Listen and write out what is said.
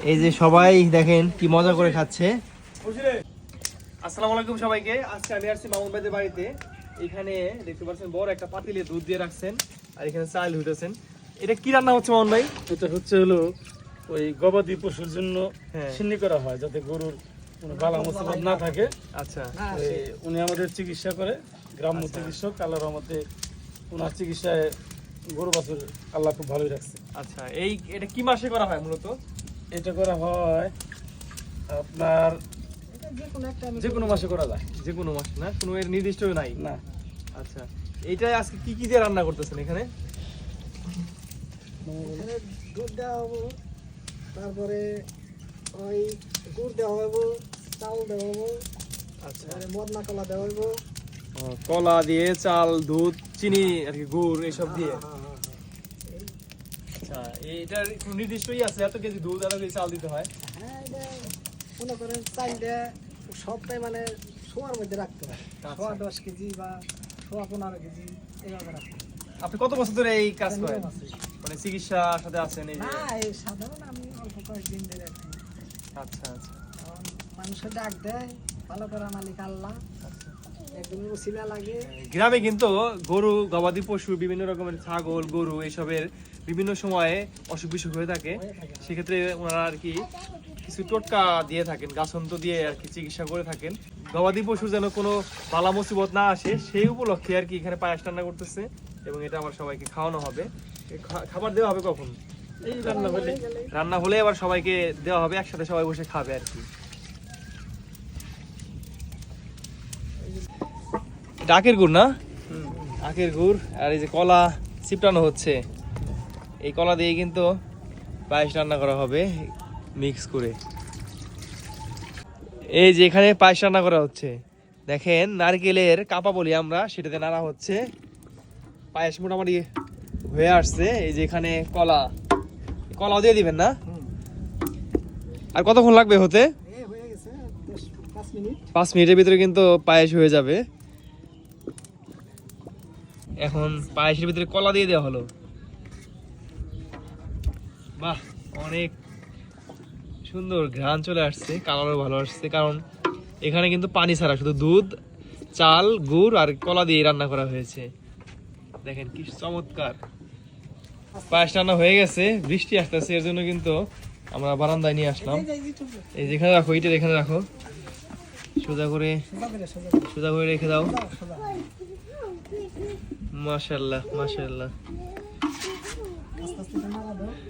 এই যে সবাই দেখেন কি মজা করে খাচ্ছে। আসসালামু আলাইকুম সবাইকে। আজকে আমি আসছি মামুন ভাইদের বাড়িতে। এখানে দেখতে পাচ্ছেন বড় একটা পাতিলে দুধ দিয়ে রাখছেন আর এখানে চাল হইতেছেন। এটা কি রান্না হচ্ছে মামুন ভাই? এটা হচ্ছে হলো ওই গবাদি পশুর জন্য সিন্নি করা হয়, যাতে গরুর কোনো বালা মুসিবত না থাকে। আচ্ছা, উনি আমাদের চিকিৎসা করে, গ্রাম্য চিকিৎসক। আল্লাহর রহমতে ওনার চিকিৎসায় গরু বাছুর আল্লাহ খুব ভালোই রাখছে। আচ্ছা, এটা কি মাসে করা হয় মূলত? এটা করা হয় আপনার যে কোনো মাসে করা যায়। যে কোনো মাসে না, কোনো এর নির্দিষ্ট নাই না। আচ্ছা, এইটা আজকে কি কি দিয়ে রান্না করতেছেন এখানে? দুধ দেওয়া হবো, তারপরে ওই গুড় দেওয়া হবো, চাল দেওয়া হবো, আচ্ছা, মদনা কলা দেওয়া হবো। কলা দিয়ে, চাল, দুধ, চিনি আর কি, গুড় এইসব দিয়ে। আচ্ছা, এইটার কোনো নির্দিষ্টই আছে এত কেজি দুধ এত কেজি চাল দিতে হয়? হ্যাঁ, এটা মনে করেন চাইলে সবটাই মানে শোয়ার মধ্যে রাখতে হয়। শোয়া 10 কেজি বা শোয়া 15 কেজি এইভাবে রাখতে হয়। আপনি কত বছর ধরে এই কাজ করেন, মানে চিকিৎসার সাথে আছেন? এই যে না, এই সাধারণ আমি অল্প কয়েকদিন ধরে আর কি। আচ্ছা আচ্ছা, কারণ মানুষের ডাক দেয়, ভালো করা মালিক আল্লাহ, একদম উসিলা লাগে। গ্রামে কিন্তু গরু, গবাদি পশু, বিভিন্ন রকমের ছাগল, গরু এইসবের বিভিন্ন সময়ে অসুখ বিসুখ হয়ে থাকে। সেক্ষেত্রে ওনারা আর কি কিছু টোটকা দিয়ে থাকেন, গাছন্ত দিয়ে আর কি চিকিৎসা করে থাকেন। গবাদি পশু যেন কোনো বালা মুসিবত না আসে সেই উপলক্ষে আর কি এখানে পায়েস রান্না করতেছে এবং এটা আবার সবাইকে খাওয়ানো হবে। খাবার দেওয়া হবে কখন? এই রান্না হলে রান্না হলে আবার সবাইকে দেওয়া হবে, একসাথে সবাই বসে খাবে আর কি। এটা আখের গুড় না? আখের গুড় আর এই যে কলা চিপটানো হচ্ছে, এই কলা দিয়ে কিন্তু পায়েস রান্না করা হবে মিক্স করে। এই যে এখানে পায়েস রান্না করা হচ্ছে, দেখেন নারকেলের কাপা বলি আমরা, সেটাতে নাড়া হচ্ছে। পায়েস মোটামুটি হয়ে আসছে। এই যে এখানে কলাও দিয়ে দিবেন না? আর কতক্ষণ লাগবে হতে? হয়ে গেছে 5 মিনিট। 5 মিনিটের ভিতরে কিন্তু পায়েস হয়ে যাবে। এখন পায়েসের ভিতরে কলা দিয়ে দেওয়া হলো। বাহ, অনেক সুন্দর ঘ্রাণ চলে আসছে, কালারও ভালো আসছে, কারণ এখানে কিন্তু পানি ছাড়া শুধু দুধ, চাল, গুড় আর কলা দিয়ে রান্না করা হয়েছে। দেখেন কি চমৎকার পায়েস রান্না হয়ে গেছে। বৃষ্টি আসতেছে, এর জন্য কিন্তু আমরা বারান্দায় নিয়ে আসলাম। এই যেখানে রাখো, এইটা এখানে রাখো, সোজা করে রেখে দাও। মাশাআল্লাহ মাশাআল্লাহ।